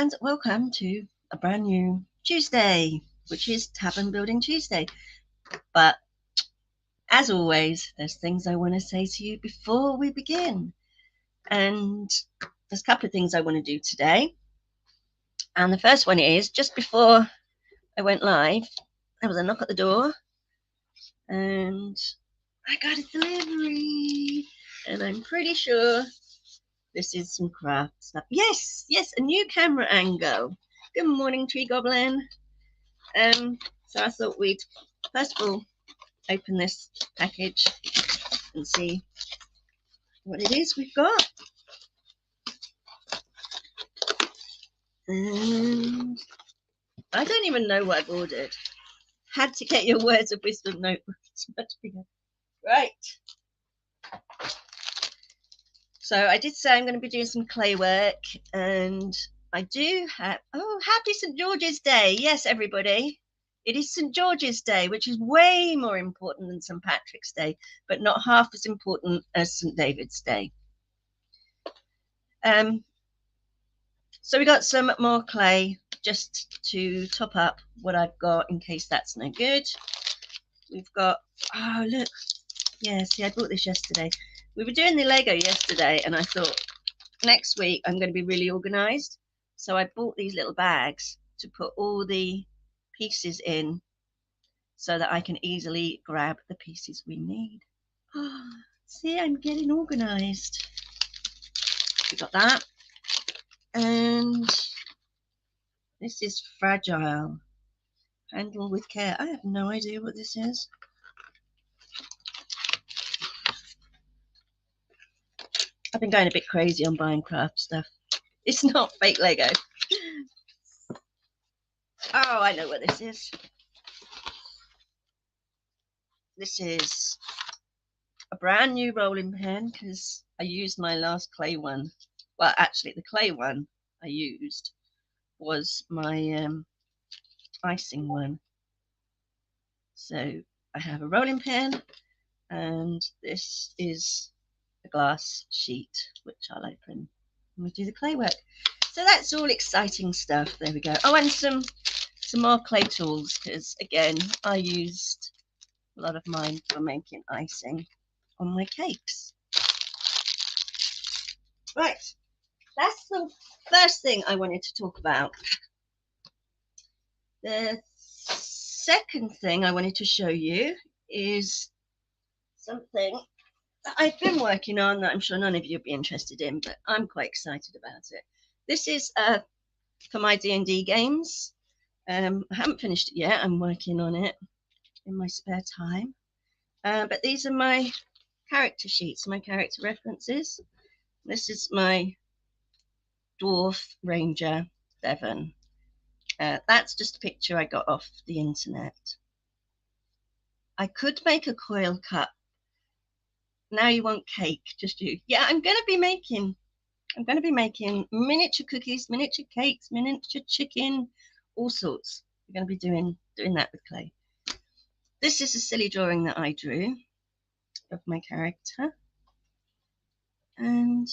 and welcome to a brand new Tuesday, which is Tavern Building Tuesday. But as always, there's things I want to say to you before we begin. And there's a couple of things I want to do today. And the first one is, just before I went live, there was a knock at the door and I got a delivery. And I'm pretty sure this is some craft stuff. Yes, a new camera angle. Good morning, Tree Goblin. So I thought we'd first of all open this package and see what it is we've got. And I don't even know what I've ordered. Had to get your words of wisdom notebook. It's much bigger. Right. So I did say I'm going to be doing some clay work, and I do have, happy St. George's Day. Yes, everybody. It is St. George's Day, which is way more important than St. Patrick's Day, but not half as important as St. David's Day. So we got some more clay just to top up what I've got in case that's no good. We've got, oh, look. Yeah, see, I bought this yesterday. We were doing the Lego yesterday, and I thought next week I'm going to be really organized. So I bought these little bags to put all the pieces in so that I can easily grab the pieces we need. Oh, see, I'm getting organized. We got that. And this is fragile. Handle with care. I have no idea what this is. I've been going a bit crazy on buying craft stuff. It's not fake Lego. Oh, I know what this is. This is a brand new rolling pin because I used my last clay one. Well, actually, the clay one I used was my icing one. So I have a rolling pin, and this is a glass sheet, which I'll open when we do the clay work. So that's all exciting stuff. There we go. Oh, and some more clay tools, because again, I used a lot of mine for making icing on my cakes. Right, that's the first thing I wanted to talk about. The second thing I wanted to show you is something that I've been working on that I'm sure none of you will be interested in, but I'm quite excited about it. This is for my D&D games. I haven't finished it yet. I'm working on it in my spare time. But these are my character sheets, my character references. This is my Dwarf Ranger Devon. That's just a picture I got off the internet. I could make a coil cup. Now you want cake, just you. Yeah, I'm going to be making miniature cookies, miniature cakes, miniature chicken, all sorts. We're going to be doing that with clay. This is a silly drawing that I drew of my character. And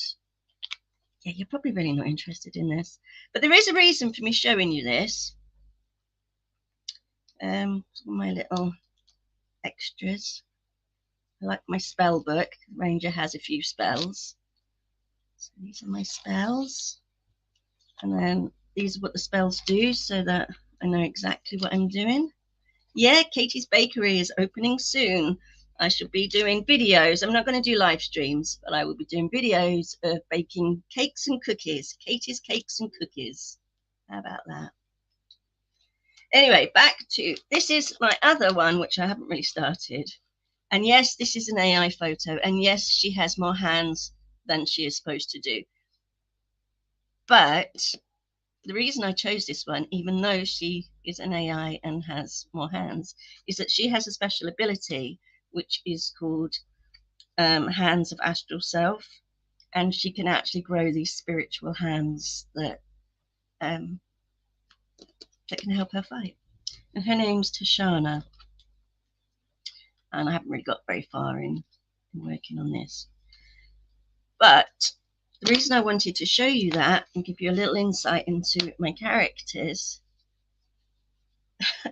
yeah, you're probably really not interested in this, but there is a reason for me showing you this. My little extras. I like my spell book. Ranger has a few spells. So these are my spells. And then these are what the spells do so that I know exactly what I'm doing. Yeah, Katie's Bakery is opening soon. I shall be doing videos. I'm not going to do live streams, but I will be doing videos of baking cakes and cookies. Katie's Cakes and Cookies. How about that? Anyway, back to, this is my other one, which I haven't really started. And yes, this is an AI photo. And yes, she has more hands than she is supposed to do. But the reason I chose this one, even though she is an AI and has more hands, is that she has a special ability, which is called Hands of Astral Self. And she can actually grow these spiritual hands that can help her fight. And her name's Tashana. And I haven't really got very far in working on this. But The reason I wanted to show you that and give you a little insight into my characters.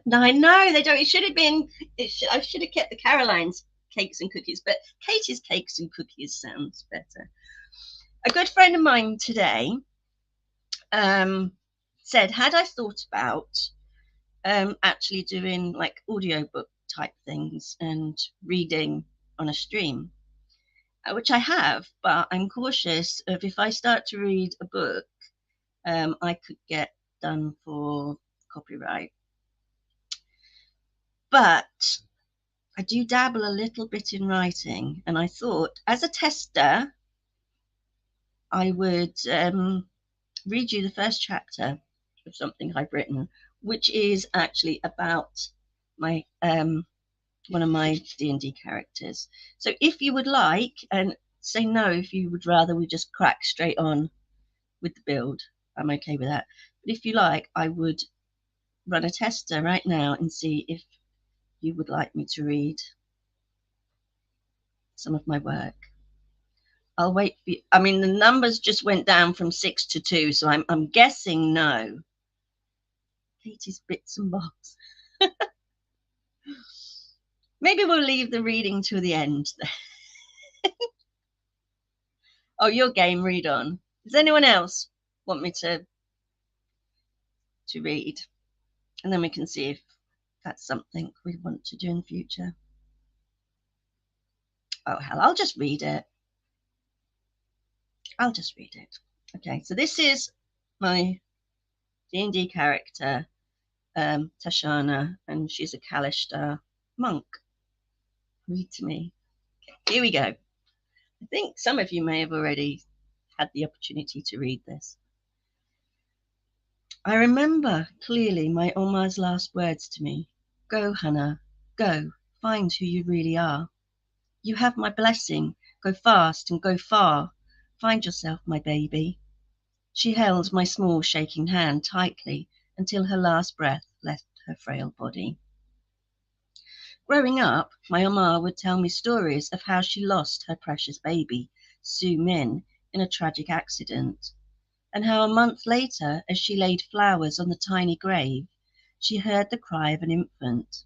Now I know they don't. It should have been. I should have kept the Caroline's cakes and cookies, but Katie's cakes and cookies sounds better. A good friend of mine today said, had I thought about actually doing like audiobook type things and reading on a stream, which I have, but I'm cautious of if I start to read a book, I could get done for copyright. But I do dabble a little bit in writing, and I thought as a tester, I would read you the first chapter of something I've written, which is actually about my one of my D&D characters. So if you would like, and say no if you would rather we just crack straight on with the build, I'm okay with that. But if you like, I would run a tester right now and see if you would like me to read some of my work. I'll wait for you. I mean, the numbers just went down from 6 to 2, so I'm guessing no. Katie's bits and bobs. Maybe we'll leave the reading to the end. Oh, your game, read on. Does anyone else want me to read? And then we can see if that's something we want to do in the future. Oh, hell, I'll just read it. I'll just read it. Okay, so this is my D&D character, Tashana, and she's a Kalishtar monk. Read to me. Okay, here we go. I think some of you may have already had the opportunity to read this. I remember clearly my Omar's last words to me. Go, Hannah, go, find who you really are. You have my blessing. Go fast and go far. Find yourself, my baby. She held my small shaking hand tightly until her last breath left her frail body. Growing up, my Omar would tell me stories of how she lost her precious baby, Su Min, in a tragic accident, and how a month later, as she laid flowers on the tiny grave, she heard the cry of an infant.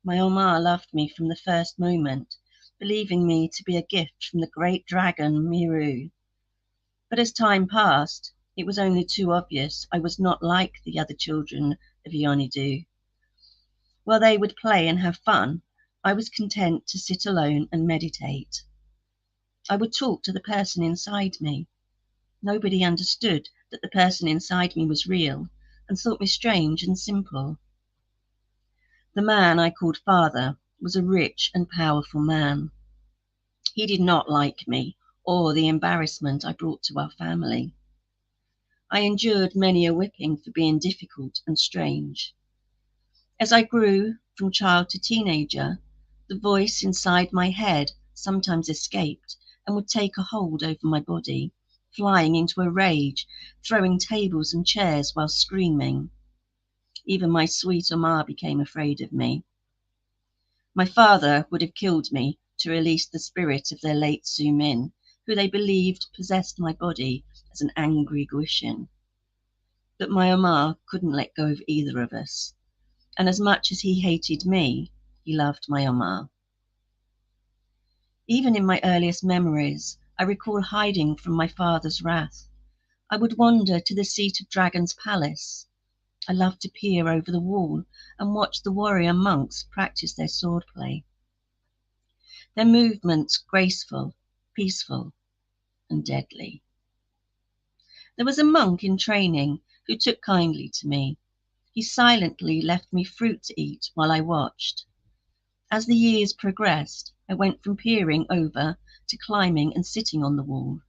My Omar loved me from the first moment, believing me to be a gift from the great dragon Miru. But as time passed, it was only too obvious I was not like the other children of Yonidu. While they would play and have fun, I was content to sit alone and meditate. I would talk to the person inside me. Nobody understood that the person inside me was real and thought me strange and simple. The man I called father was a rich and powerful man. He did not like me or the embarrassment I brought to our family. I endured many a whipping for being difficult and strange. As I grew from child to teenager, the voice inside my head sometimes escaped and would take a hold over my body, flying into a rage, throwing tables and chairs while screaming. Even my sweet Omar became afraid of me. My father would have killed me to release the spirit of their late Su Min, who they believed possessed my body as an angry Guishin. But my Omar couldn't let go of either of us, and as much as he hated me, he loved my Omar. Even in my earliest memories, I recall hiding from my father's wrath. I would wander to the seat of Dragon's palace. I loved to peer over the wall and watch the warrior monks practice their swordplay. Their movements graceful, peaceful, and deadly. There was a monk in training who took kindly to me. He silently left me fruit to eat while I watched. As the years progressed, I went from peering over to climbing and sitting on the wall.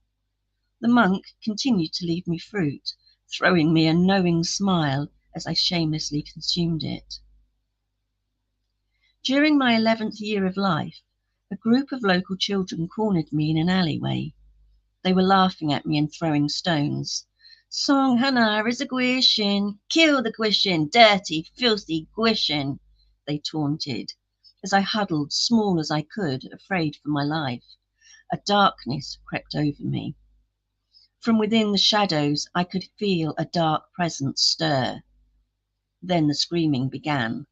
The monk continued to leave me fruit, throwing me a knowing smile as I shamelessly consumed it. During my 11th year of life, a group of local children cornered me in an alleyway. They were laughing at me and throwing stones. Song Hana is a Guishin. Kill the Guishin, dirty, filthy Guishin, they taunted, as I huddled, small as I could, afraid for my life. A darkness crept over me. From within the shadows, I could feel a dark presence stir. Then the screaming began.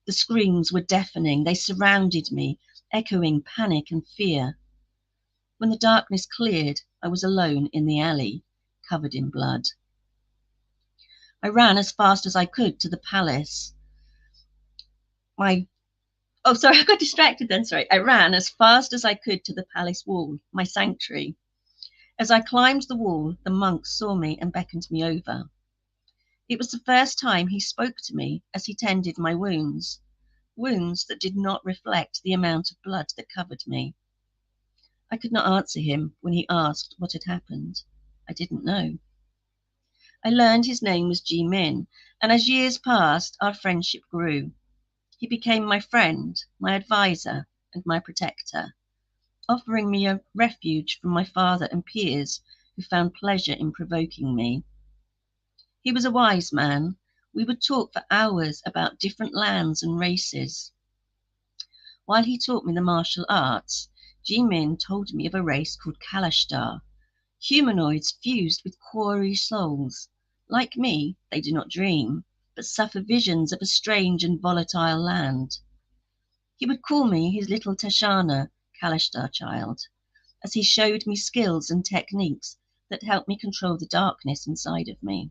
The screams were deafening. They surrounded me, echoing panic and fear. When the darkness cleared, I was alone in the alley, covered in blood. I ran as fast as I could to the palace. I got distracted then, sorry. I ran as fast as I could to the palace wall, my sanctuary. As I climbed the wall, the monk saw me and beckoned me over. It was the first time he spoke to me as he tended my wounds that did not reflect the amount of blood that covered me. I could not answer him when he asked what had happened. I didn't know. I learned his name was Ji Min, and as years passed, our friendship grew. He became my friend, my advisor, and my protector, offering me a refuge from my father and peers who found pleasure in provoking me. He was a wise man. We would talk for hours about different lands and races. While he taught me the martial arts, Ji Min told me of a race called Kalashtar, humanoids fused with quarry souls. Like me, they do not dream, but suffer visions of a strange and volatile land. He would call me his little Tashana, Kalashtar child, as he showed me skills and techniques that helped me control the darkness inside of me.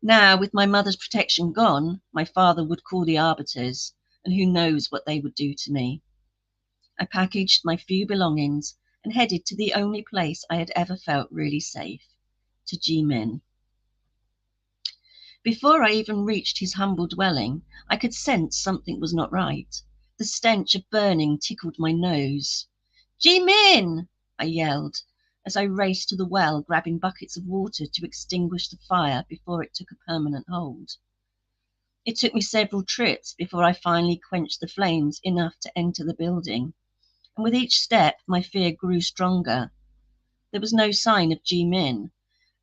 Now, with my mother's protection gone, my father would call the arbiters, and who knows what they would do to me. I packaged my few belongings and headed to the only place I had ever felt really safe, to Ji Min. Before I even reached his humble dwelling, I could sense something was not right. The stench of burning tickled my nose. Ji Min! I yelled as I raced to the well, grabbing buckets of water to extinguish the fire before it took a permanent hold. It took me several trips before I finally quenched the flames enough to enter the building, and with each step my fear grew stronger. There was no sign of Ji Min,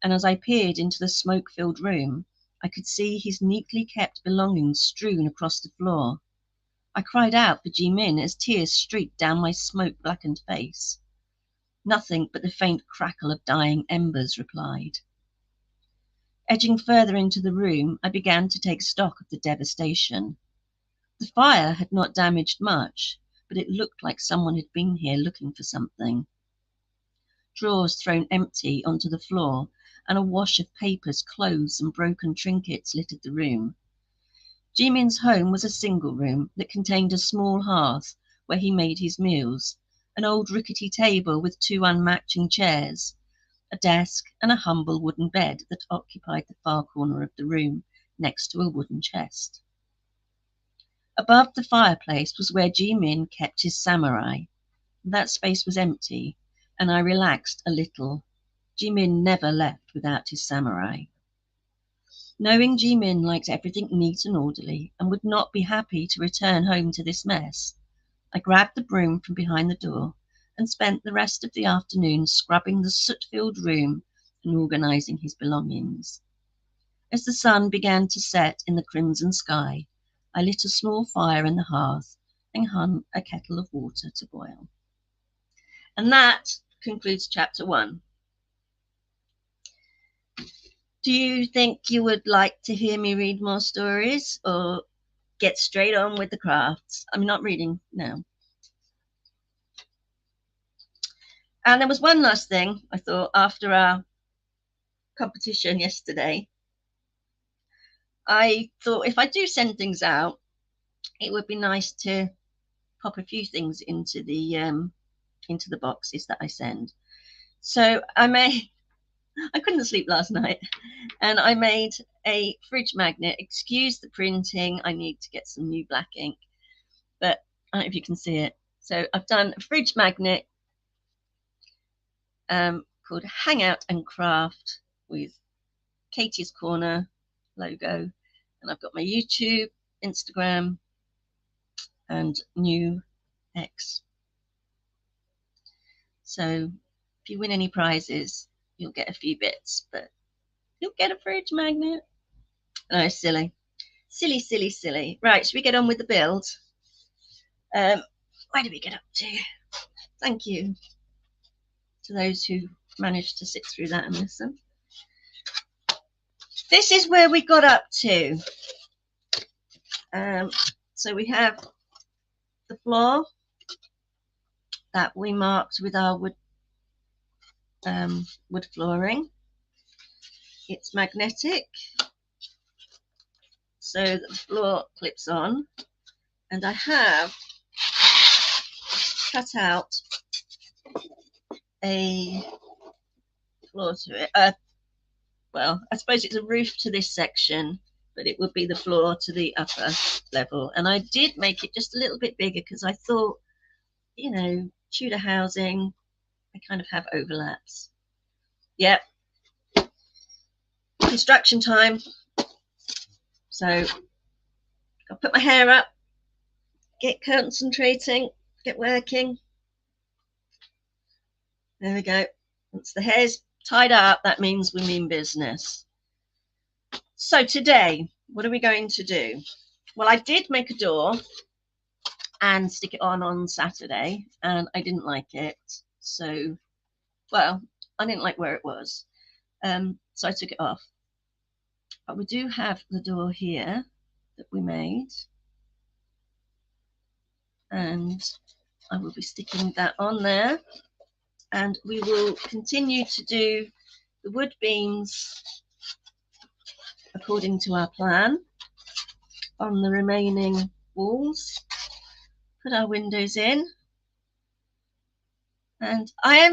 and as I peered into the smoke-filled room, I could see his neatly kept belongings strewn across the floor. I cried out for Ji Min as tears streaked down my smoke-blackened face. Nothing but the faint crackle of dying embers replied. Edging further into the room, I began to take stock of the devastation. The fire had not damaged much, but it looked like someone had been here looking for something. Drawers thrown empty onto the floor, and a wash of papers, clothes, and broken trinkets littered the room. Ji Min's home was a single room that contained a small hearth where he made his meals, an old rickety table with 2 unmatching chairs, a desk, and a humble wooden bed that occupied the far corner of the room, next to a wooden chest. Above the fireplace was where Ji Min kept his samurai. That space was empty, and I relaxed a little. Ji Min never left without his samurai. Knowing Ji Min liked everything neat and orderly and would not be happy to return home to this mess, I grabbed the broom from behind the door and spent the rest of the afternoon scrubbing the soot-filled room and organizing his belongings. As the sun began to set in the crimson sky, I lit a small fire in the hearth and hung a kettle of water to boil. And that concludes chapter 1. Do you think you would like to hear me read more stories or get straight on with the crafts? I'm not reading now. And there was one last thing I thought after our competition yesterday. I thought if I do send things out, it would be nice to pop a few things into the boxes that I send. So I couldn't sleep last night, and I made a fridge magnet. Excuse the printing, I need to get some new black ink, but I don't know if you can see it. So I've done a fridge magnet called Hangout and Craft with Katie's Corner logo, and I've got my YouTube, Instagram, and new X. So if you win any prizes, you'll get a few bits, but you'll get a fridge magnet. No, silly. Silly, silly, silly. Right, should we get on with the build? Where did we get up to? Thank you to those who managed to sit through that and listen. This is where we got up to. So we have the floor that we marked with our wood flooring. It's magnetic, so that the floor clips on, and I have cut out a floor to it. Well, I suppose it's a roof to this section, but it would be the floor to the upper level. And I did make it just a little bit bigger because I thought, you know, Tudor housing, I kind of have overlaps. Yep. Construction time. So I'll put my hair up, get concentrating, get working. There we go. Once the hair's tied up, that means we mean business. So today, what are we going to do? Well, I did make a door and stick it on Saturday, and I didn't like it. So, well, I didn't like where it was. So I took it off. But we do have the door here that we made, and I will be sticking that on there, and we will continue to do the wood beams according to our plan on the remaining walls. Put our windows in, and I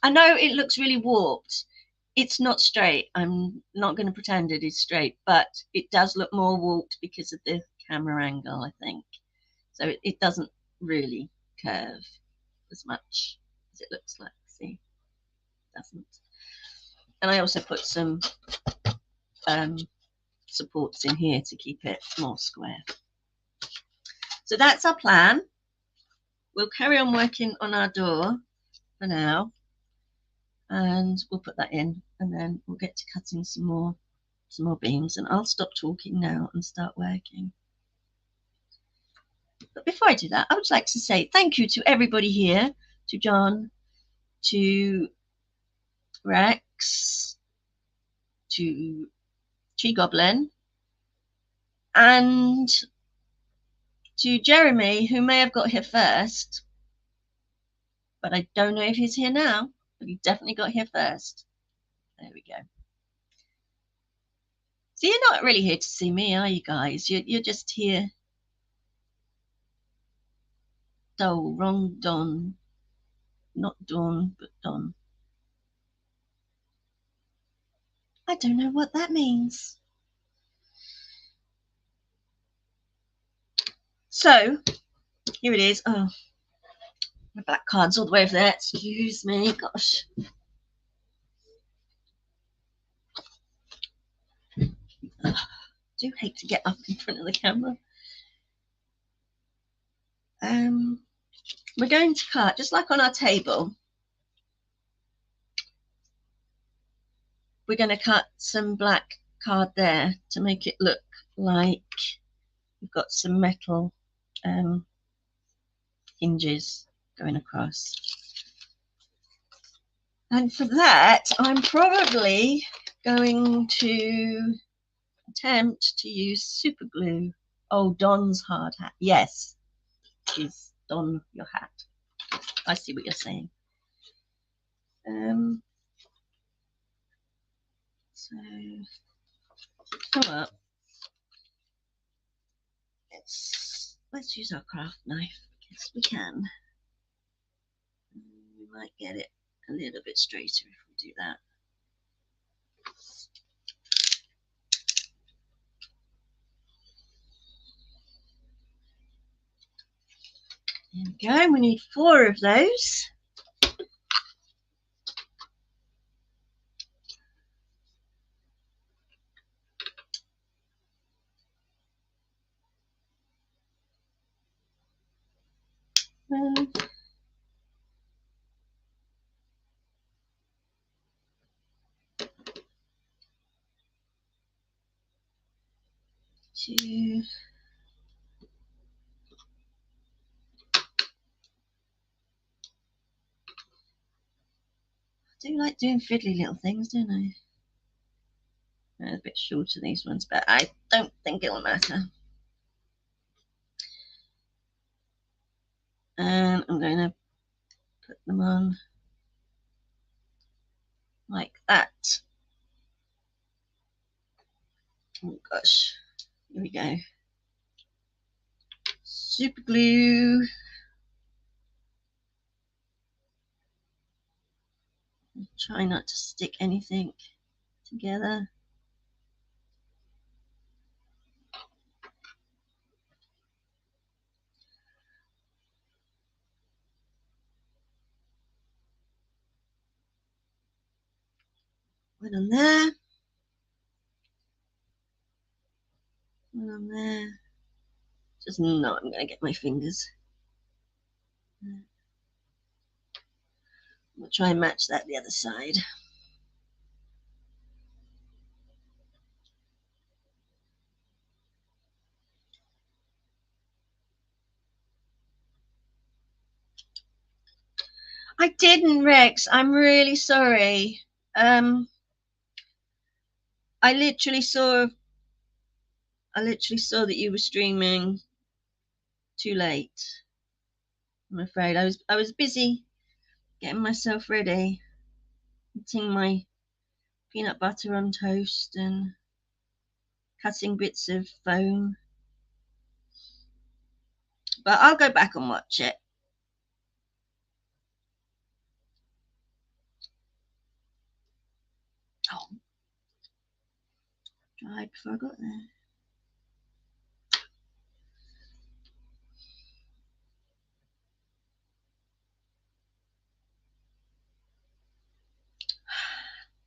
know it looks really warped. It's not straight. I'm not going to pretend it is straight, but it does look more warped because of the camera angle, I think. So it doesn't really curve as much as it looks like. See, it doesn't. And I also put some supports in here to keep it more square. So that's our plan. We'll carry on working on our door for now, and we'll put that in, and then we'll get to cutting some more beams, and I'll stop talking now and start working. But before I do that, I would like to say thank you to everybody here, to John, to Rex, to Tree Goblin, and to Jeremy, who may have got here first, but I don't know if he's here now, but he definitely got here first. There we go. So you're not really here to see me, are you guys? You're just here. Oh, wrong Don. Not Dawn, but Don. I don't know what that means. So, here it is. Oh, my black card's all the way over there. Excuse me, gosh. I do hate to get up in front of the camera. We're going to cut, just like on our table, we're going to cut some black card there to make it look like we've got some metal hinges going across. And for that, I'm probably going to attempt to use super glue. Oh, Don's hard hat. Yes, is Don your hat? I see what you're saying. So come up. Let's use our craft knife because we can. We might get it a little bit straighter if we do that. There we go. We need 4 of those. Two. do like doing fiddly little things, don't I? They're a bit shorter, these ones, but I don't think it'll matter. And I'm going to put them on like that. Oh gosh, here we go. Super glue. Try not to stick anything together. One on there. One on there. Just not, I'm going to get my fingers. We'll try and match that the other side. I didn't, Rex. I'm really sorry. I literally saw that you were streaming too late. I'm afraid I was busy getting myself ready, eating my peanut butter on toast and cutting bits of foam. But I'll go back and watch it. Oh, dried before I got there.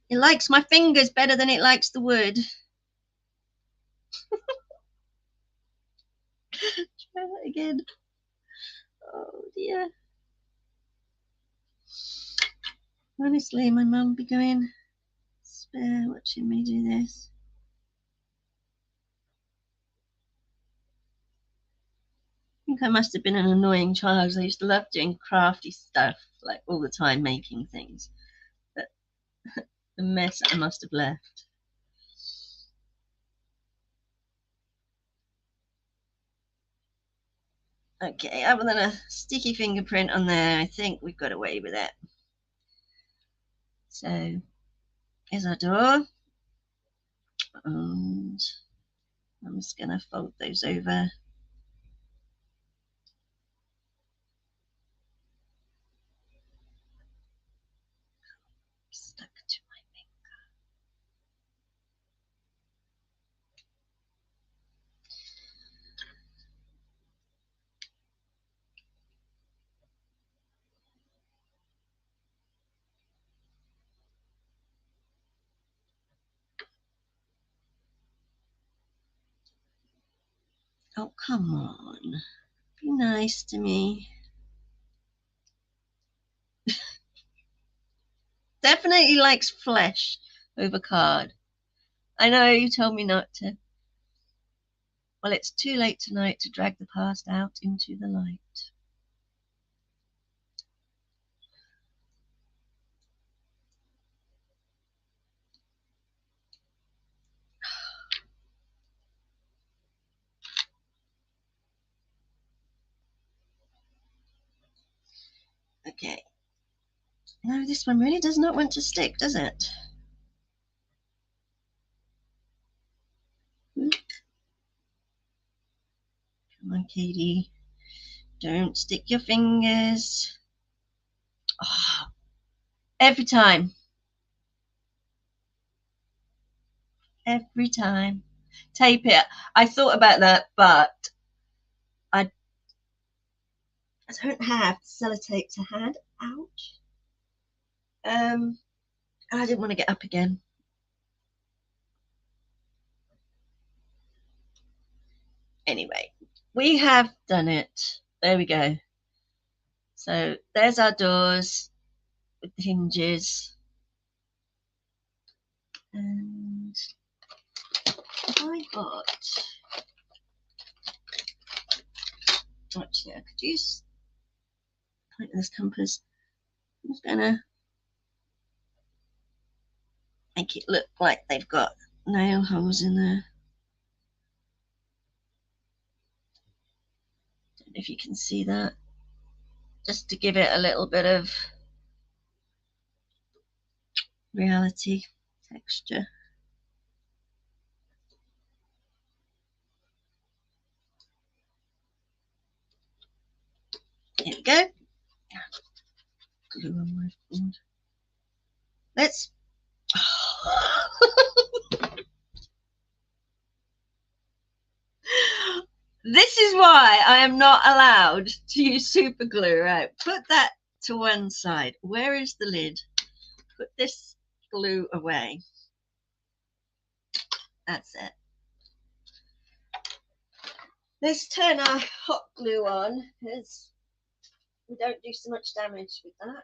It likes my fingers better than it likes the wood. Try that again. Oh dear. Honestly, my mum would be going spare watching me do this. I think I must have been an annoying child. I used to love doing crafty stuff, like all the time making things. But the mess I must have left. Okay, other than a sticky fingerprint on there, I think we've got away with it. So here's our door. And I'm just going to fold those over. Stuck to my finger. Oh, come on. Be nice to me. Definitely likes flesh over card. I know you told me not to. Well, it's too late tonight to drag the past out into the light. Okay. No, this one really does not want to stick, does it? Come on, Katie. Don't stick your fingers. Oh, every time. Every time. Tape it. I thought about that, but I don't have sellotape to hand. Ouch. I didn't want to get up again. Anyway, we have done it. There we go. So there's our doors with the hinges. And I got, actually I could use pointless compass. I'm just gonna make it look like they've got nail holes in there. Don't know if you can see that. Just to give it a little bit of reality texture. Here we go. Glue on my board. Let's. This is why I am not allowed to use super glue. Right, put that to one side. Where is the lid? Put this glue away. That's it. Let's turn our hot glue on because we don't do so much damage with that.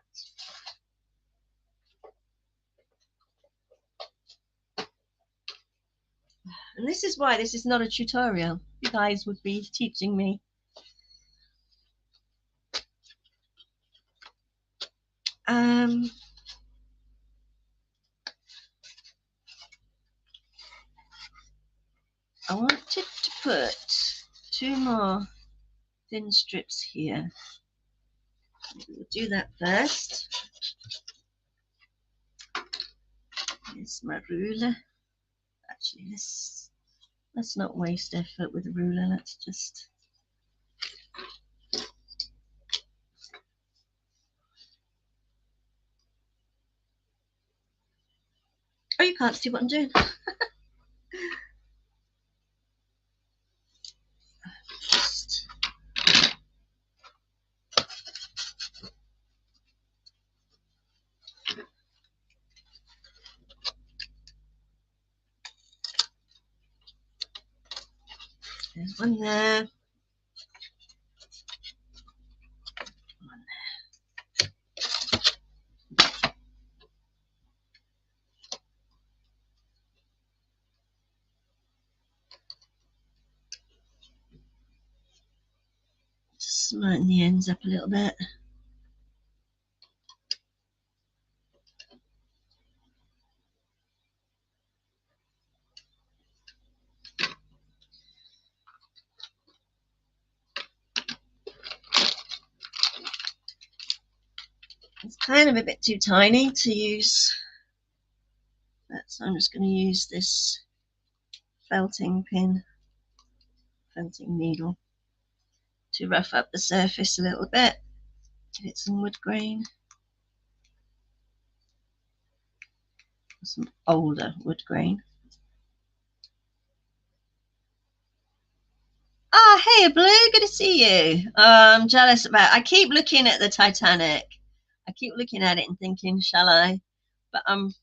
And this is why this is not a tutorial. You guys would be teaching me. I wanted to put 2 more thin strips here. We'll do that first. Here's my ruler. Actually, let's not waste effort with the ruler. Let's just. Oh, you can't see what I'm doing. There's one there. One there. Just smarten the ends up a little bit. It's kind of a bit too tiny to use that, so I'm just going to use this felting needle to rough up the surface a little bit, give it some wood grain, some older wood grain. Oh, hey, Blue, good to see you. I'm jealous about. I keep looking at the Titanic. I keep looking at it and thinking, shall I? But I'm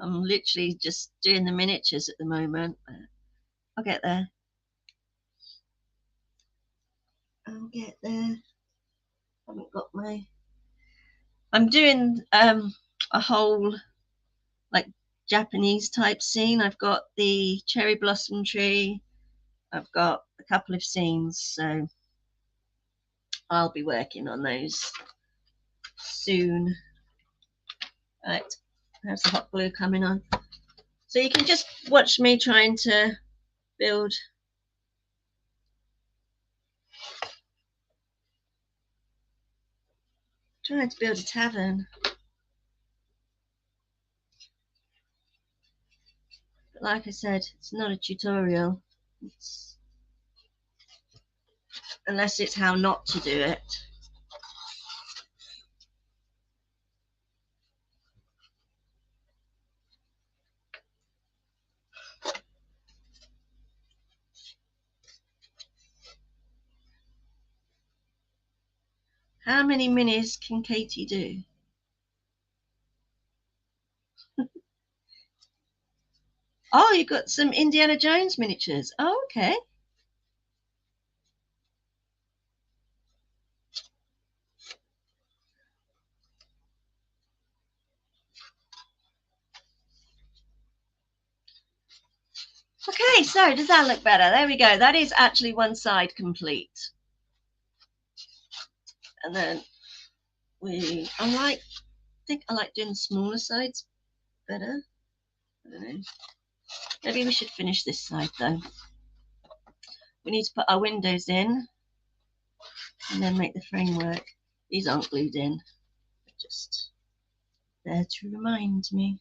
literally just doing the miniatures at the moment. I'll get there. I'll get there. I haven't got my. I'm doing a whole like Japanese type scene. I've got the cherry blossom tree. I've got a couple of scenes, so I'll be working on those soon. Right, there's the hot glue coming on. So you can just watch me trying to build a tavern. But like I said, it's not a tutorial. Unless it's how not to do it. How many minis can Katie do? Oh, you've got some Indiana Jones miniatures. Oh, okay. Okay, so does that look better? There we go. That is actually one side complete. And then I think I like doing the smaller sides better. I don't know. Maybe we should finish this side though. We need to put our windows in and then make the framework. These aren't glued in, they're just there to remind me.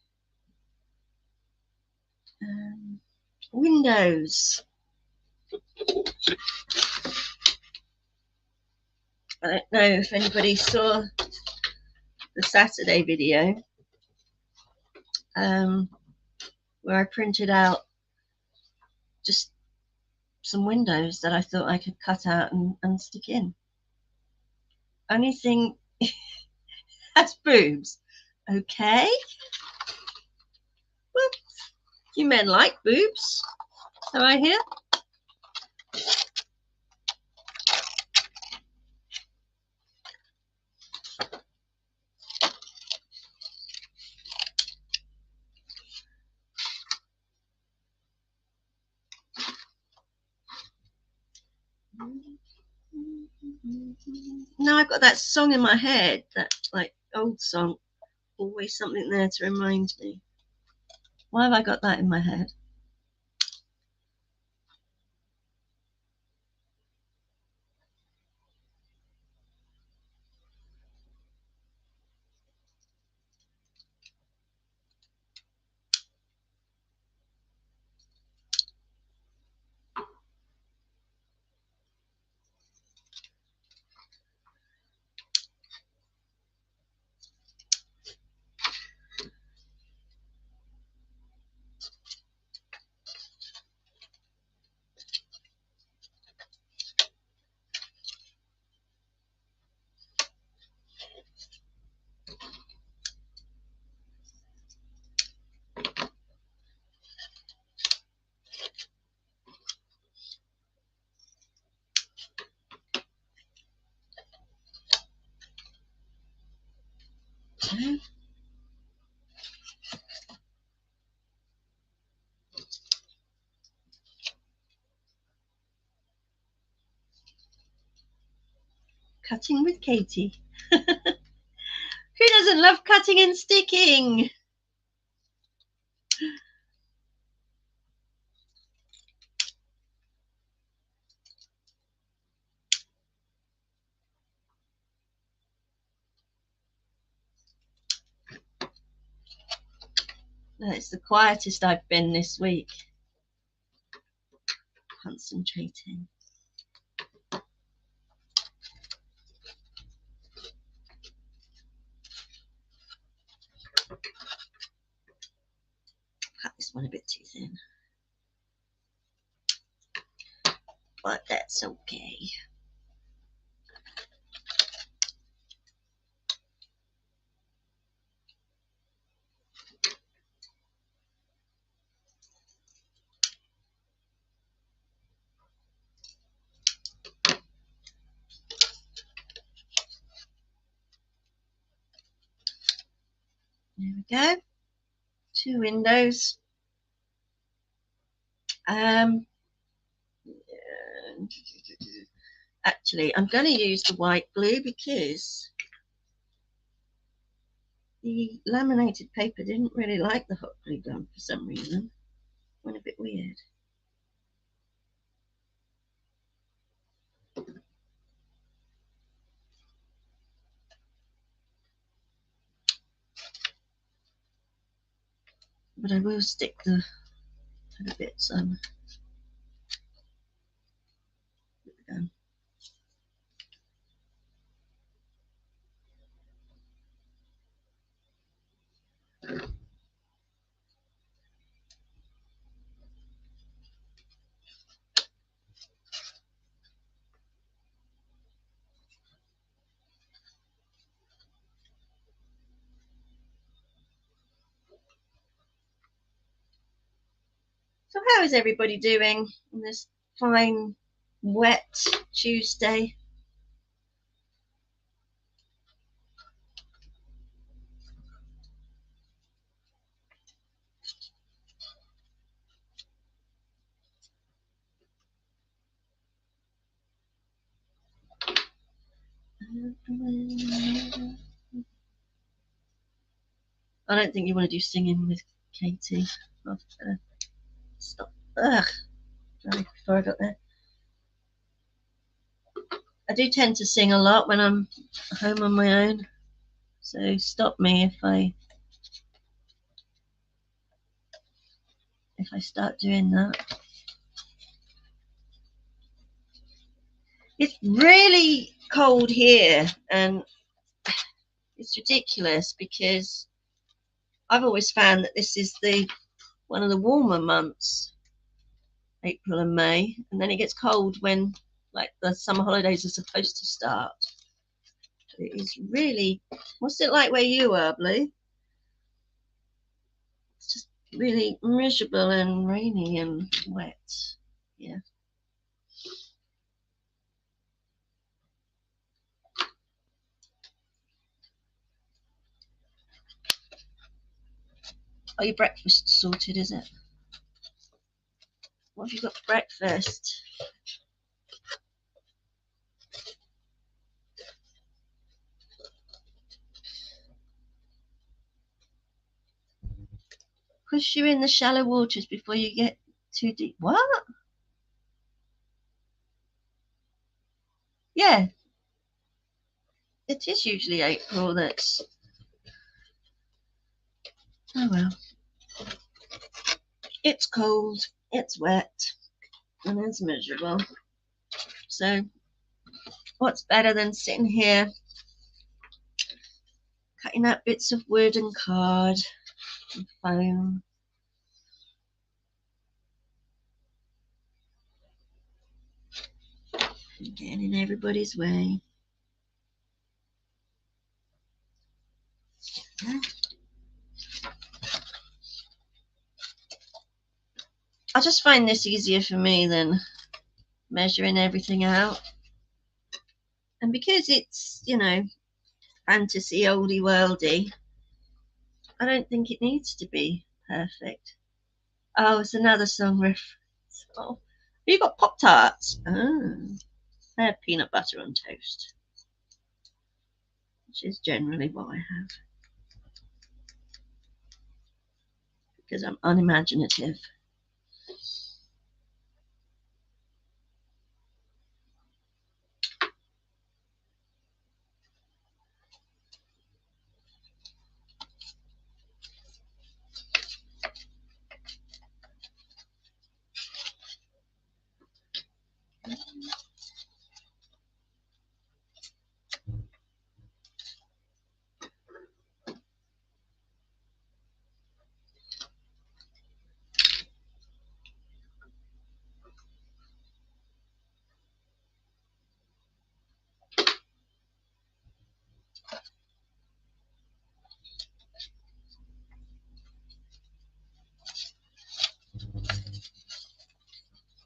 Windows. I don't know if anybody saw the Saturday video where I printed out just some windows that I thought I could cut out and stick in. Only thing has boobs. Okay. Well, you men like boobs, so I hear. Now I've got that song in my head, that like old song, always something there to remind me. Why have I got that in my head? Cutting with Katie. Who doesn't love cutting and sticking? No, it's the quietest I've been this week. Concentrating. Cut this one a bit too thin, but that's okay. There we go. 2 windows. Actually, I'm going to use the white glue because the laminated paper didn't really like the hot glue gun for some reason. Went a bit weird. But I will stick the other bits on. So how is everybody doing on this fine, wet Tuesday? I don't think you want to do singing with Katie. I've stop. Ugh. Sorry, before I got there. I do tend to sing a lot when I'm home on my own, so stop me if I start doing that. It's really cold here, and it's ridiculous because I've always found that this is one of the warmer months, April and May, and then it gets cold when like the summer holidays are supposed to start. It is really, what's it like where you are, Blue? It's just really miserable and rainy and wet. Yeah. Oh, your breakfast sorted, is it? What have you got for breakfast? Push you in the shallow waters before you get too deep. What? Yeah, it is usually April that's. Oh well. It's cold, it's wet, and it's miserable. So, what's better than sitting here cutting out bits of wood and card and foam? And getting in everybody's way. Yeah. I just find this easier for me than measuring everything out. And because it's, fantasy oldie worldy, I don't think it needs to be perfect. Oh, it's another song reference. Oh, you got Pop Tarts. Oh, I have peanut butter on toast, which is generally what I have because I'm unimaginative.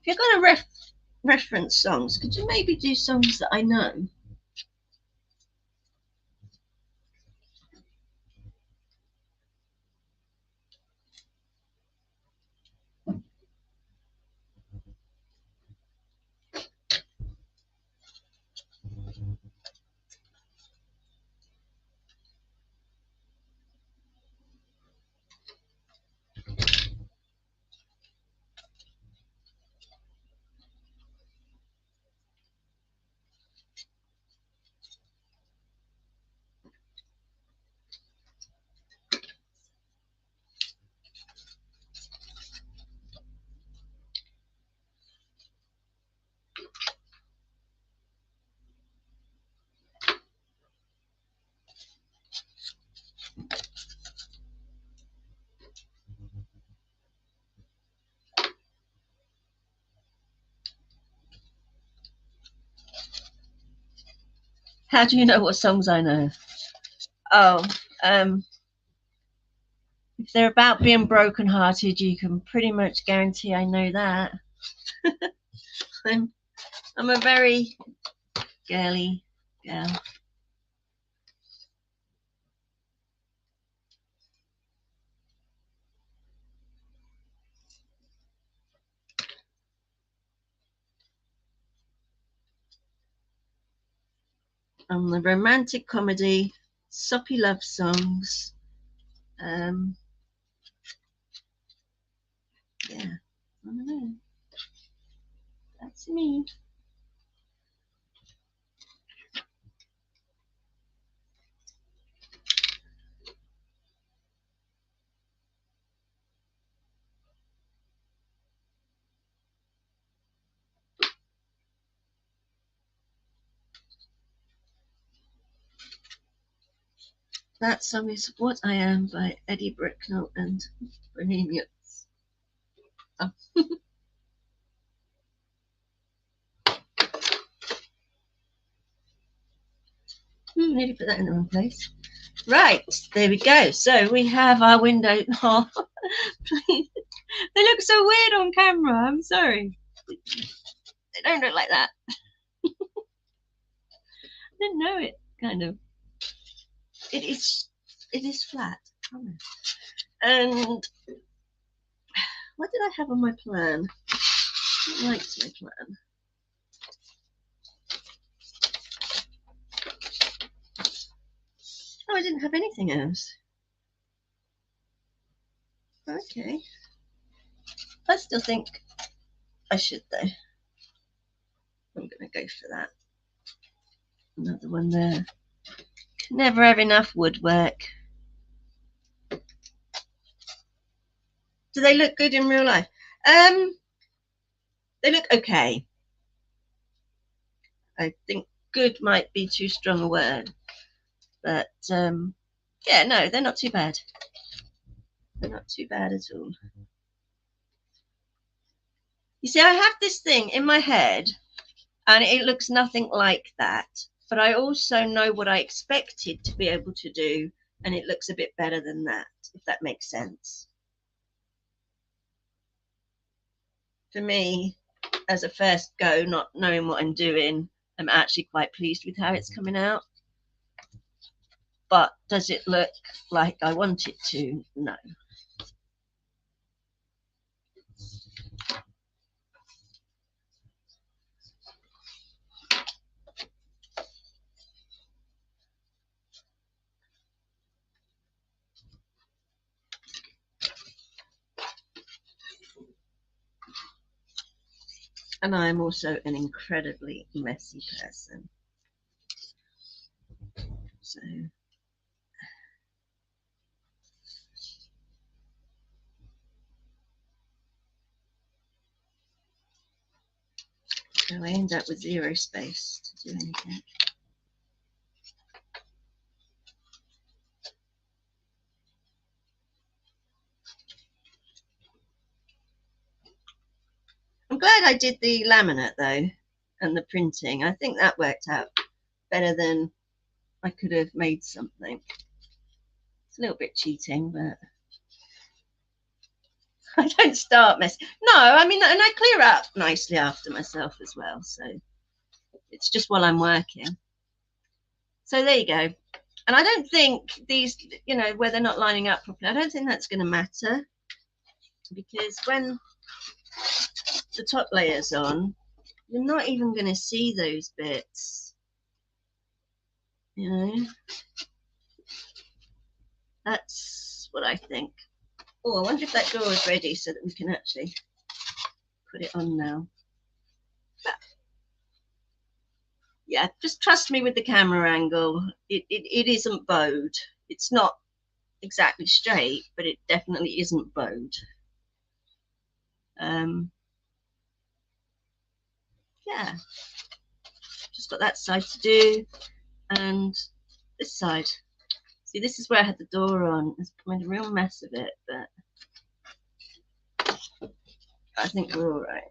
If you're going to reference songs, could you maybe do songs that I know? How do you know what songs I know? Oh, if they're about being brokenhearted, you can pretty much guarantee I know that. I'm, I'm a very girly girl. The romantic comedy, soppy love songs, um, yeah, I don't know. That's me. That song is What I Am by Eddie Bricknell and Bohemians. Oh. Nearly put that in the wrong place. Right, there we go. So we have our window. Oh, please. They look so weird on camera. I'm sorry. They don't look like that. I didn't know it. Kind of. It is. It is flat. And what did I have on my plan? I liked my plan. Oh, I didn't have anything else. Okay. I still think I should, though. I'm going to go for that. Another one there. Can never have enough woodwork. Do they look good in real life? They look okay. I think good might be too strong a word. But, yeah, no, they're not too bad. They're not too bad at all. You see, I have this thing in my head, and it looks nothing like that. But I also know what I expected to be able to do, and it looks a bit better than that, if that makes sense. For me, as a first go, not knowing what I'm doing, I'm actually quite pleased with how it's coming out. But does it look like I want it to? No. And I'm also an incredibly messy person. So I end up with zero space to do anything. I'm glad I did the laminate though, and the printing. I think that worked out better than I could have made something. It's a little bit cheating, but I don't start messy. No, I mean, and I clear up nicely after myself as well. So it's just while I'm working. So there you go. And I don't think these, you know, where they're not lining up properly, I don't think that's going to matter, because when the top layer's on, you're not even going to see those bits, you know. That's what I think. Oh, I wonder if that door is ready so that we can actually put it on now. But yeah, just trust me with the camera angle. It isn't bowed. It's not exactly straight, but it definitely isn't bowed. Yeah, just got that side to do, and this side. See, this is where I had the door on. It's made a real mess of it, but I think we're all right.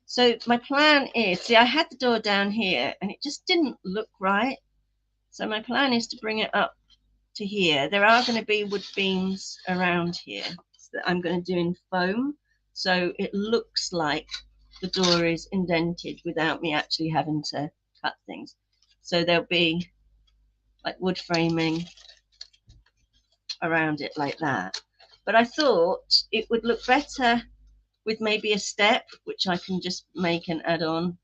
So my plan is, see, I had the door down here and it just didn't look right. So my plan is to bring it up to here. There are going to be wood beams around here that I'm going to do in foam. So it looks like the door is indented without me actually having to cut things. So there'll be like wood framing around it like that. But I thought it would look better with maybe a step, which I can just make and add on.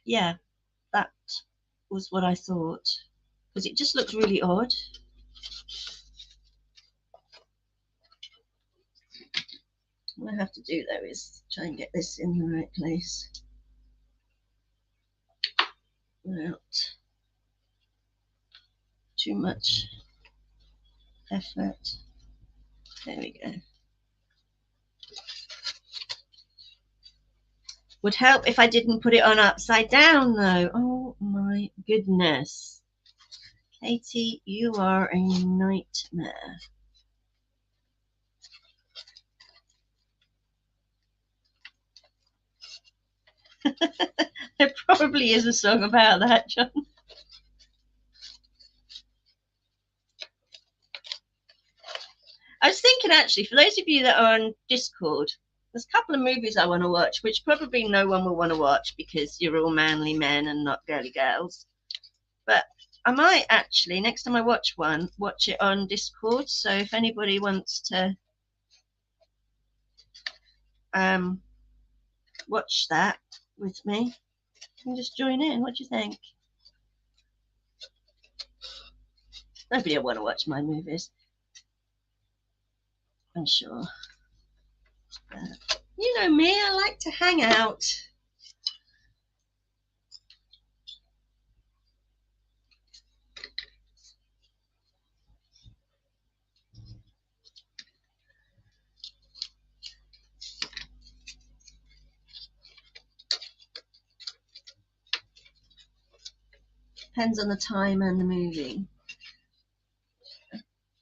Yeah, that was what I thought. because it just looks really odd. What I have to do though is try and get this in the right place without too much effort. There we go. Would help if I didn't put it on upside down though. Oh my goodness. Katie, you are a nightmare. There probably is a song about that, John. I was thinking actually, for those of you that are on Discord, there's a couple of movies I want to watch, which probably no one will want to watch because you're all manly men and not girly girls. But I might actually, next time I watch one, watch it on Discord. So if anybody wants to watch that with me, you can just join in. What do you think? Nobody will want to watch my movies, I'm sure. But you know me, I like to hang out. Depends on the time and the movie.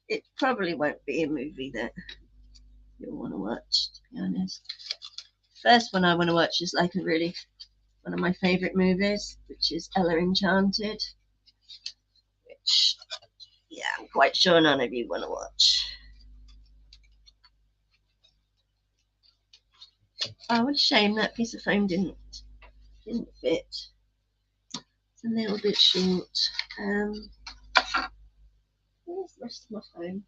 It probably won't be a movie that you'll want to watch, to be honest. First one I want to watch is like a really one of my favourite movies, which is Ella Enchanted, which, yeah, I'm quite sure none of you want to watch. Oh, what a shame that piece of foam didn't fit. It's a little bit short. Where's the rest of my foam?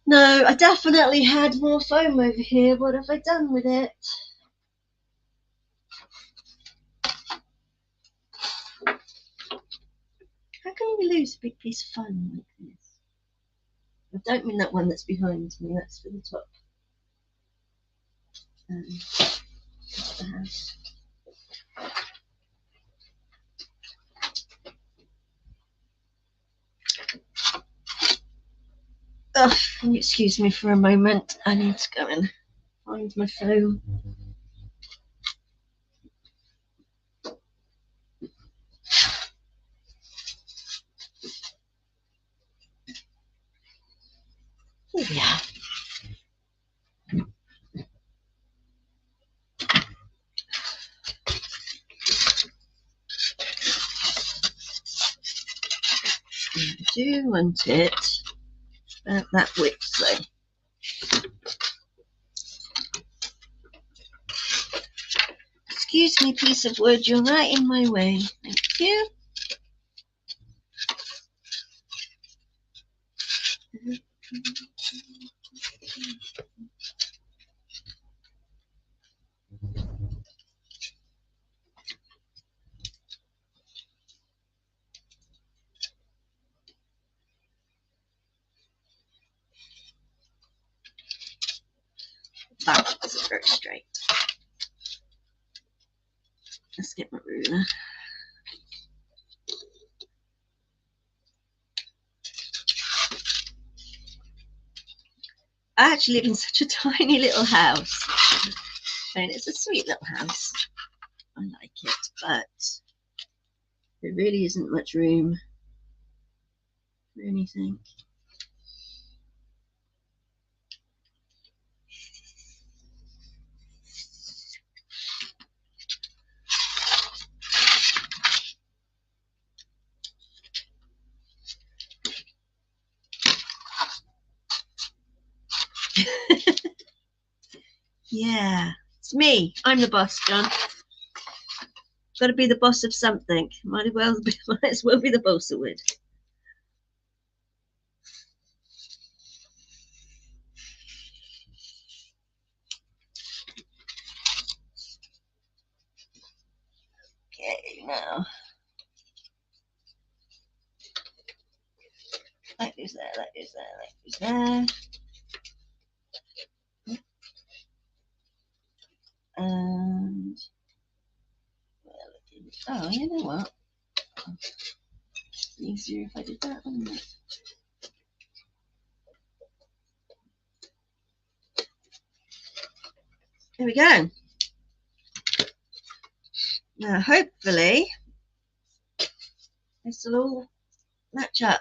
No, I definitely had more foam over here. What have I done with it? How can you lose a big piece of foam like this? I don't mean that one that's behind me, that's for the top. The house. Oh, can you excuse me for a moment? I need to go and find my foam. Here we are. I do want it about that width though. Excuse me, piece of wood, you're right in my way. Thank you. That wasn't very straight. Let's get my ruler. I actually live in such a tiny little house. And it's a sweet little house. I like it, but there really isn't much room for anything. Yeah, it's me. I'm the boss, John. Got to be the boss of something. Might as well be the boss of wood. Okay, now that goes there, that goes there, that goes there. And oh, you know what? It's easier if I did that, wouldn't it? There we go. Now, hopefully, this will all match up.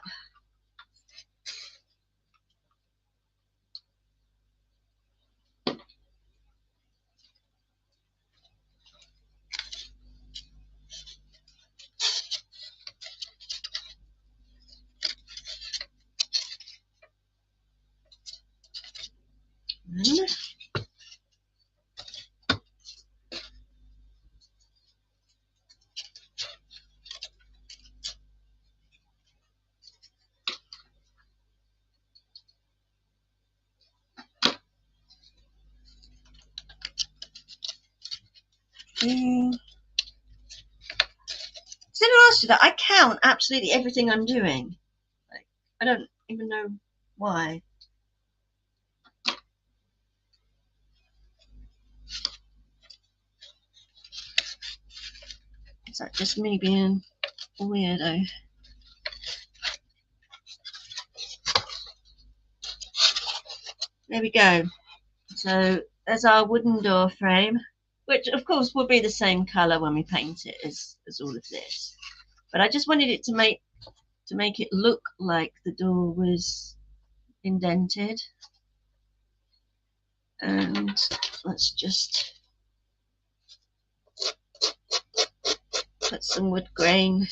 Instead of asking that, I count absolutely everything I'm doing. Like, I don't even know why. Is that just me being a weirdo? There we go. So there's our wooden door frame, which of course will be the same colour when we paint it as all of this. But I just wanted it to make it look like the door was indented. And let's just put some wood grain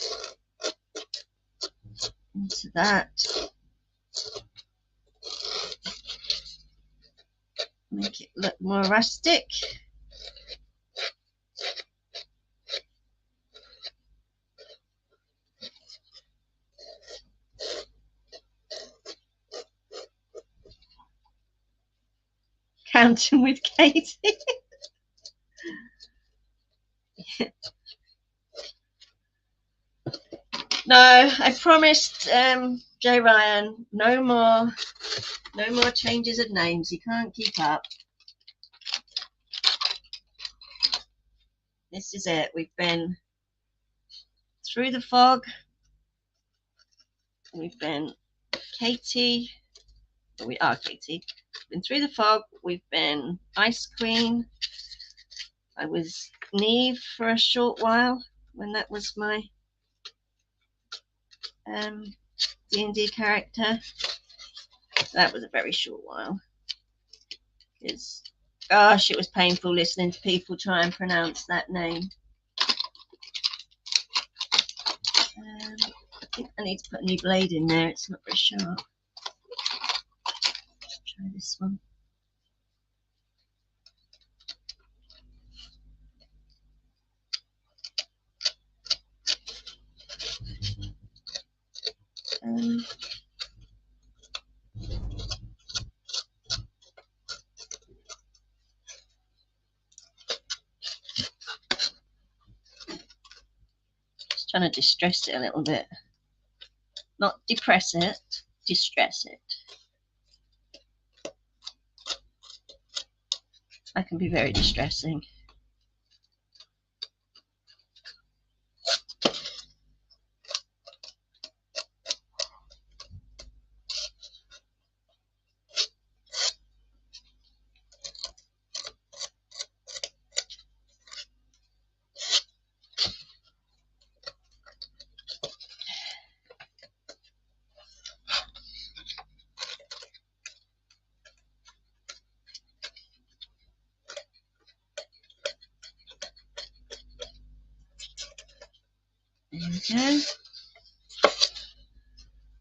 into that. Make it look more rustic. Counting with Katie. No, I promised Jay Ryan no more changes of names. He can't keep up. This is it. We've been through the fog. We've been Katie. We are Katie. We've been through the fog. We've been Ice Queen. I was Neve for a short while when that was my D&D character. That was a very short while. Because, gosh, it was painful listening to people try and pronounce that name. I think I need to put a new blade in there. It's not very sharp. Try this one. Just trying to distress it a little bit. Not depress it, distress it. That can be very distressing. There we go.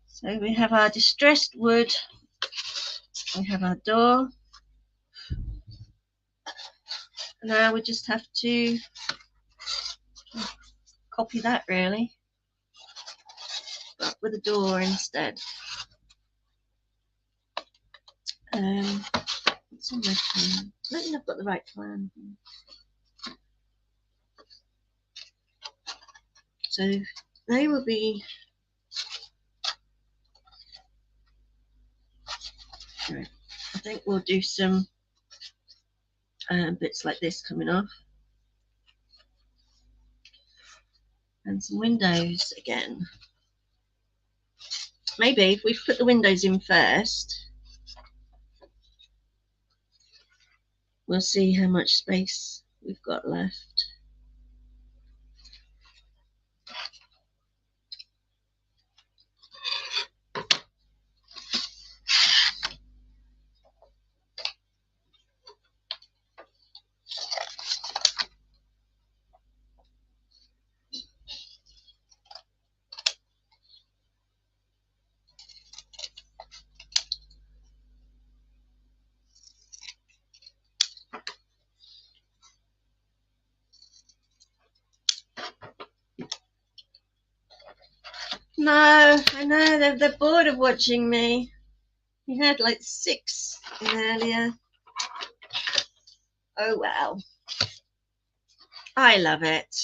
So we have our distressed wood. We have our door. Now we just have to copy that really, but with a door instead. What's on my plan? I don't think I've got the right plan. So they will be, I think we'll do some bits like this coming off. And some windows again. Maybe if we put the windows in first, we'll see how much space we've got left. No, I know, they're bored of watching me. We had like 6 in earlier. Oh well. I love it.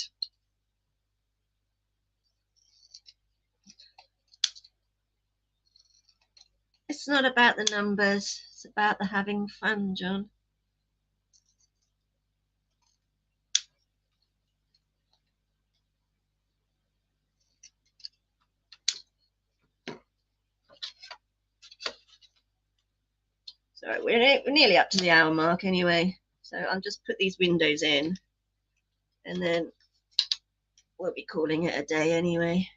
It's not about the numbers, it's about the having fun, John. So we're nearly up to the hour mark anyway. So I'll just put these windows in and then we'll be calling it a day anyway.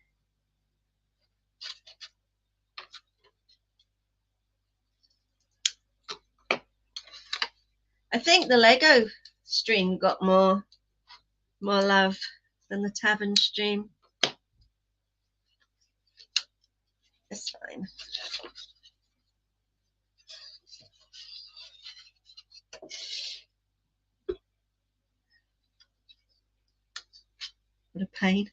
I think the Lego stream got more love than the tavern stream. It's fine. What a pain.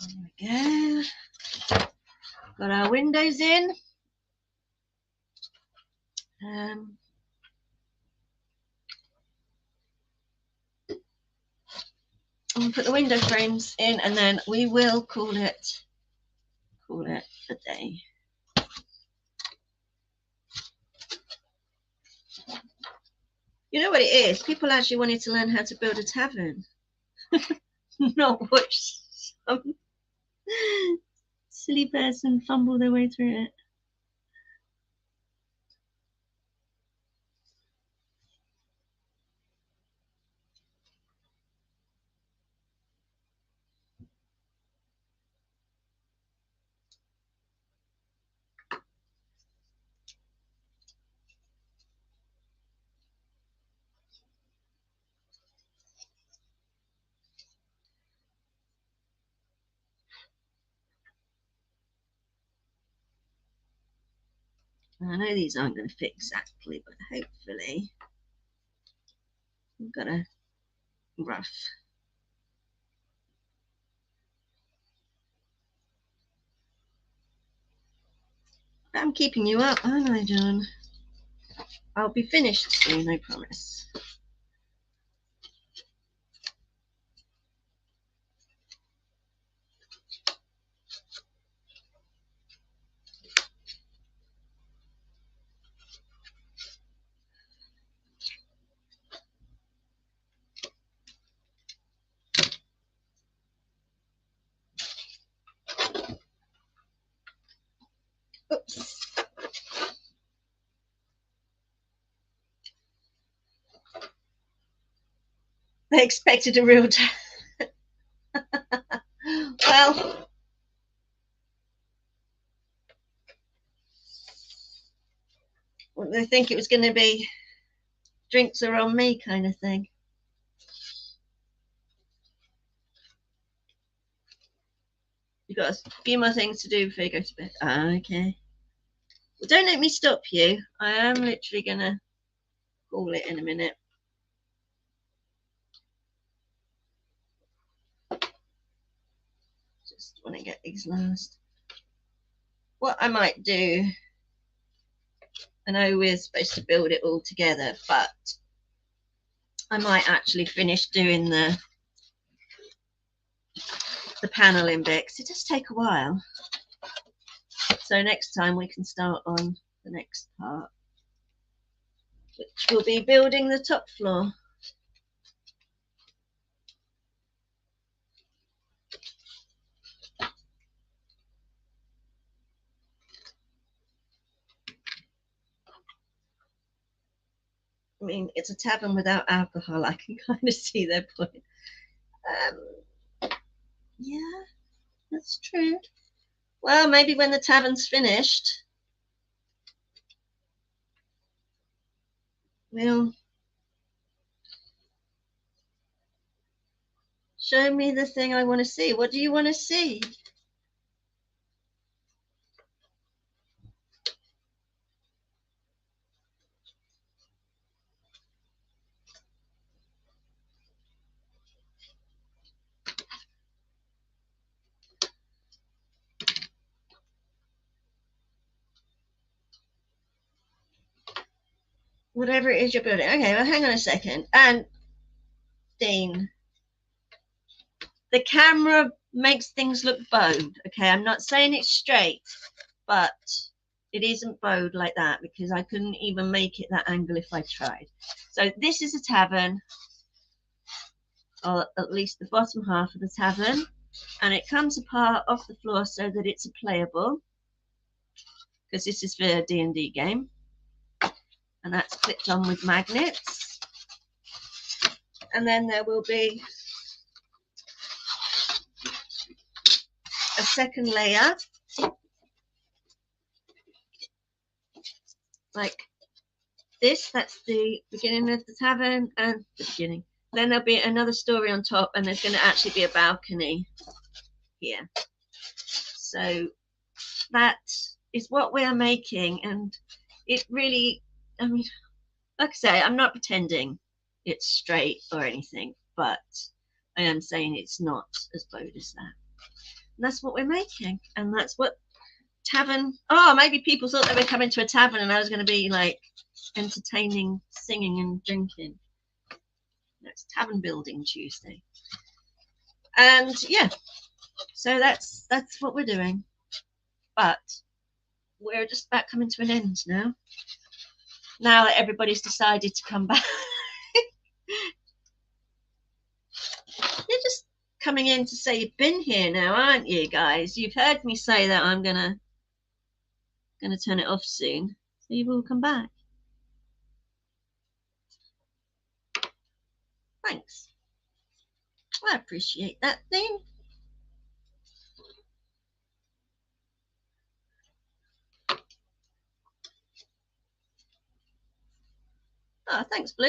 There we go. Got our windows in. I'll put the window frames in and then we will call it a day. You know what it is? People actually wanted to learn how to build a tavern. Not watch some silly person fumble their way through it. I know these aren't going to fit exactly, but hopefully we've got a rough. I'm keeping you up, aren't I, John? I'll be finished soon, I promise. Oops. They expected a real well, they think it was going to be drinks are on me kind of thing. You've got a few more things to do before you go to bed. Ah, okay. Well, don't let me stop you. I am literally going to call it in a minute. Just want to get these last. What I might do, I know we're supposed to build it all together, but I might actually finish doing the paneling bit, because it does take a while. So next time we can start on the next part, which will be building the top floor. I mean, it's a tavern without alcohol. I can kind of see their point. Yeah, that's true. Well, maybe when the tavern's finished, we'll show me the thing I want to see. What do you want to see? Whatever it is you're building. Okay, well, hang on a second. And Dean, the camera makes things look bowed. Okay, I'm not saying it's straight, but it isn't bowed like that because I couldn't even make it that angle if I tried. So this is a tavern, or at least the bottom half of the tavern, and it comes apart off the floor so that it's a playable, because this is for a D&D game, and that's clipped on with magnets. And then there will be a second layer, like this. That's the beginning of the tavern and the beginning. Then there'll be another story on top, and there's going to actually be a balcony here. So that is what we're making, and it really, I mean, like I say, I'm not pretending it's straight or anything, but I am saying it's not as bowed as that. And that's what we're making, and that's what tavern. Oh, maybe people thought they were coming to a tavern and I was going to be like entertaining, singing and drinking. No, it's Tavern Building Tuesday. And yeah, so that's what we're doing. But we're just about coming to an end now. Now that everybody's decided to come back. You're just coming in to say you've been here now, aren't you, guys? You've heard me say that I'm gonna turn it off soon, so you will come back. Thanks. I appreciate that thing. Oh, thanks, Blue.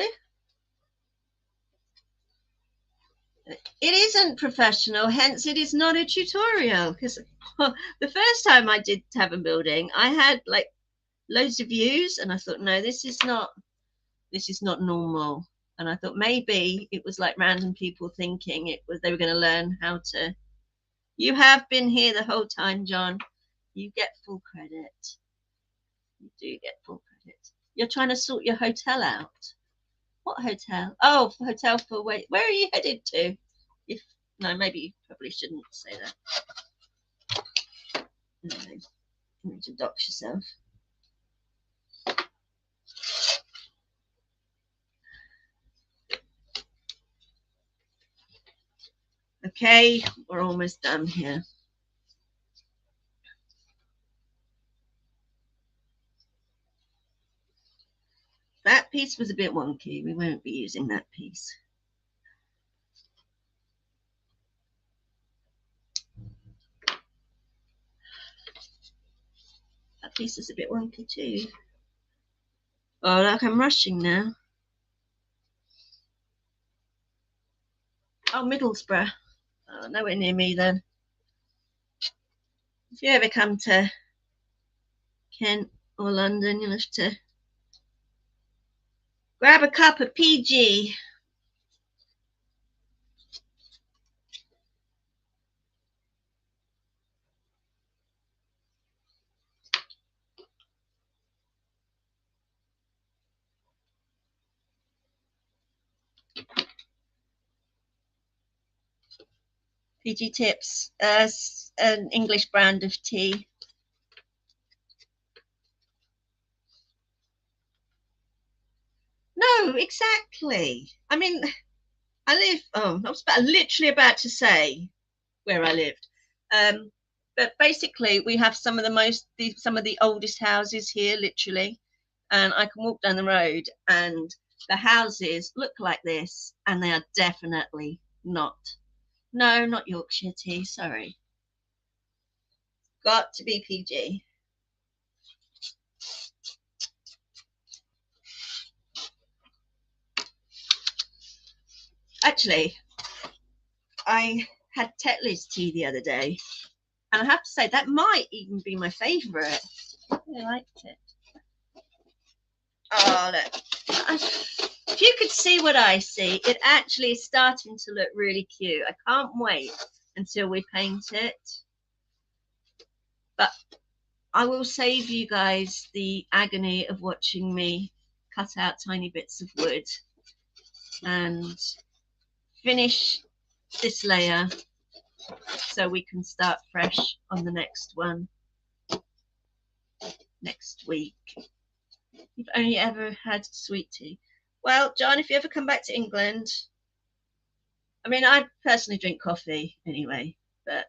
It isn't professional, hence it is not a tutorial. Because the first time I did tavern building, I had like loads of views, and I thought, no, this is not normal. And I thought maybe it was like random people thinking it was they were going to learn how to. You have been here the whole time, John. You get full credit. You do get full credit. You're trying to sort your hotel out. What hotel? Oh, hotel for wait. Where are you headed to? If no, maybe you probably shouldn't say that. No, you need to dox yourself. Okay, we're almost done here. That piece was a bit wonky. We won't be using that piece. piece is a bit wonky too. Oh, look, I'm rushing now. Oh, Middlesbrough. Oh, nowhere near me then. If you ever come to Kent or London, you'll have to grab a cup of PG. PG Tips, an English brand of tea. No, exactly. I mean, I live. Oh, I was literally about to say where I lived, but basically we have some of the oldest houses here, literally, and I can walk down the road and the houses look like this, and they are definitely not. No, not Yorkshire tea. Sorry, got to be PG. Actually, I had Tetley's tea the other day, and I have to say that might even be my favourite. I liked it. Oh, look. If you could see what I see, it actually is starting to look really cute. I can't wait until we paint it. But I will save you guys the agony of watching me cut out tiny bits of wood and finish this layer so we can start fresh on the next one next week. You've only ever had sweet tea. Well, John, if you ever come back to England, I mean, I personally drink coffee anyway, but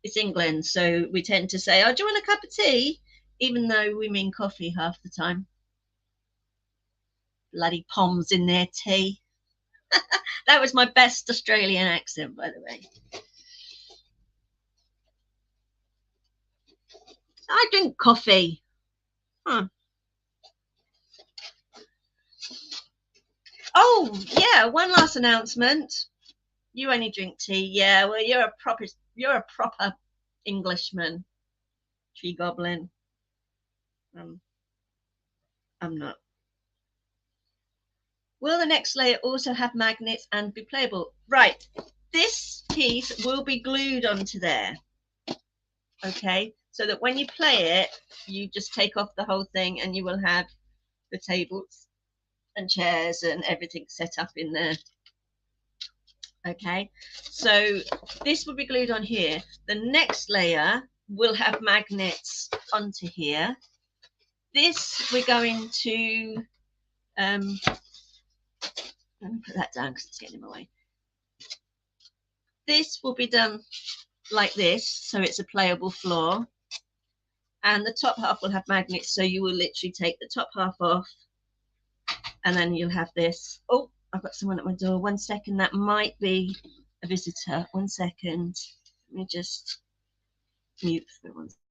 it's England, so we tend to say, oh, do you want a cup of tea? Even though we mean coffee half the time. Bloody Poms in their tea. That was my best Australian accent, by the way. I drink coffee. Huh. Oh, yeah, one last announcement. You only drink tea. Yeah, well, you're a proper Englishman, tree goblin. I'm not. Will the next layer also have magnets and be playable? Right, this piece will be glued onto there. Okay, so that when you play it, you just take off the whole thing and you will have the tables and chairs and everything set up in there. Okay, so this will be glued on here. The next layer will have magnets onto here. This we're going to let me put that down because it's getting in my way. This will be done like this, so it's a playable floor, and the top half will have magnets, so you will literally take the top half off and then you'll have this. Oh, I've got someone at my door. 1 second, that might be a visitor. 1 second, let me just mute for 1 second.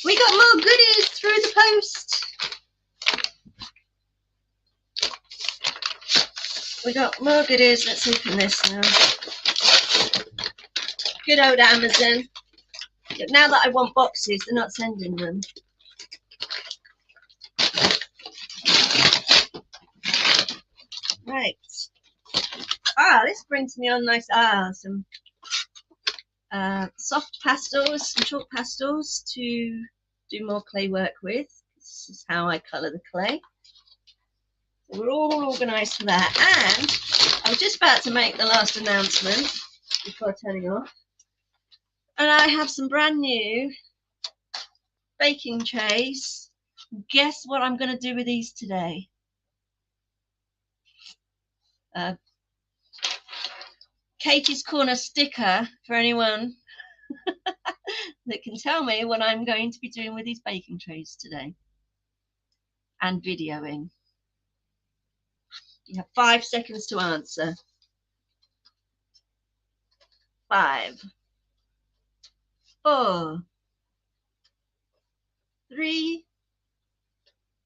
We got more goodies through the post. We got more goodies. Let's open this now. Good old Amazon. Now that I want boxes, they're not sending them. Right. This brings me on nice. Some soft pastels, some chalk pastels to do more clay work with. This is how I colour the clay. So we're all organised for that. And I was just about to make the last announcement before turning off. And I have some brand new baking trays. Guess what I'm going to do with these today? Katie's Corner sticker for anyone that can tell me what I'm going to be doing with these baking trays today. And videoing. You have 5 seconds to answer. 5, 4, 3.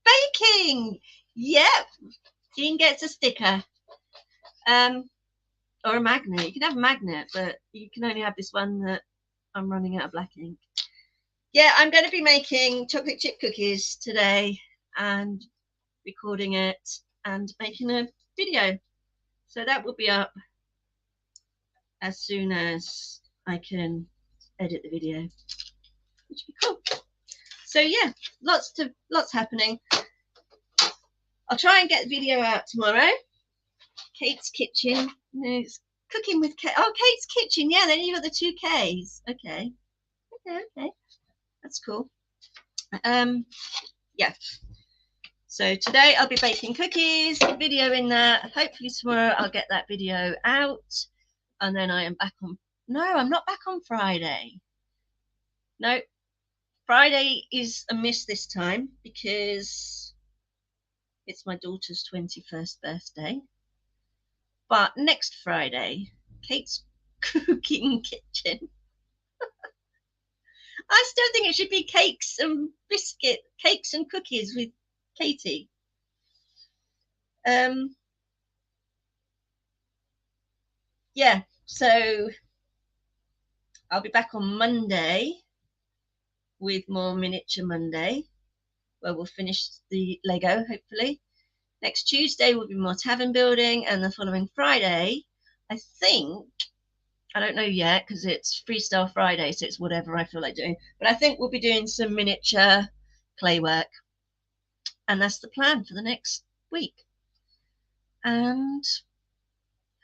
Baking! Yep. Jean gets a sticker. Or a magnet. You can have a magnet, but you can only have this one that I'm running out of black ink. Yeah, I'm going to be making chocolate chip cookies today and recording it and making a video. So that will be up as soon as I can edit the video, which would be cool. So yeah, lots happening. I'll try and get the video out tomorrow. Kate's Kitchen. No, it's cooking with Kate. Oh, Kate's Kitchen. Yeah, then you got the 2 Ks. Okay. That's cool. Yeah. So today I'll be baking cookies, video in that. Hopefully tomorrow I'll get that video out. And then I am back on. No, I'm not back on Friday. No, Friday is a miss this time because it's my daughter's 21st birthday. But next Friday, Kate's Cooking Kitchen. I still think it should be cakes and cookies with Katie. Yeah, so I'll be back on Monday with more Miniature Monday, where we'll finish the Lego, hopefully. Next Tuesday will be more tavern building, and the following Friday, I think, I don't know yet because it's Freestyle Friday, so it's whatever I feel like doing. But I think we'll be doing some miniature clay work. And that's the plan for the next week. And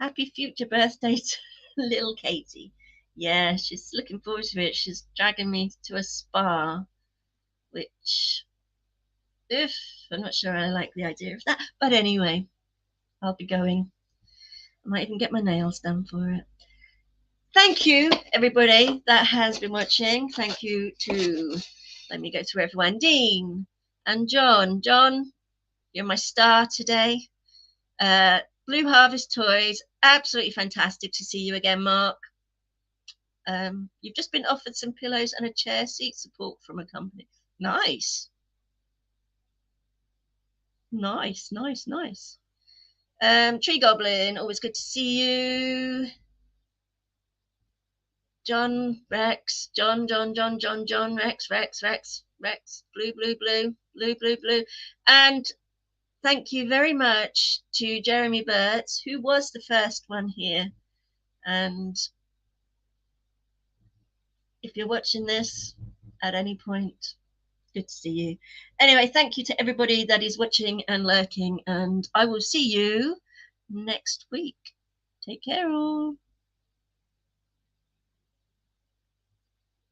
happy future birthday to little Katie. Yeah, she's looking forward to it. She's dragging me to a spa, which, I'm not sure I like the idea of that. But anyway, I'll be going. I might even get my nails done for it. Thank you, everybody that has been watching. Thank you to, let me go through everyone, Dean and John. John, you're my star today. Blue Harvest Toys, absolutely fantastic to see you again, Mark. You've just been offered some pillows and a chair seat support from a company. Nice. Nice. Tree Goblin, always good to see you. John, Rex, John, Rex, blue. And thank you very much to Jeremy Burtz, who was the first one here. And if you're watching this at any point, good to see you. Anyway, thank you to everybody that is watching and lurking, and I will see you next week. Take care all.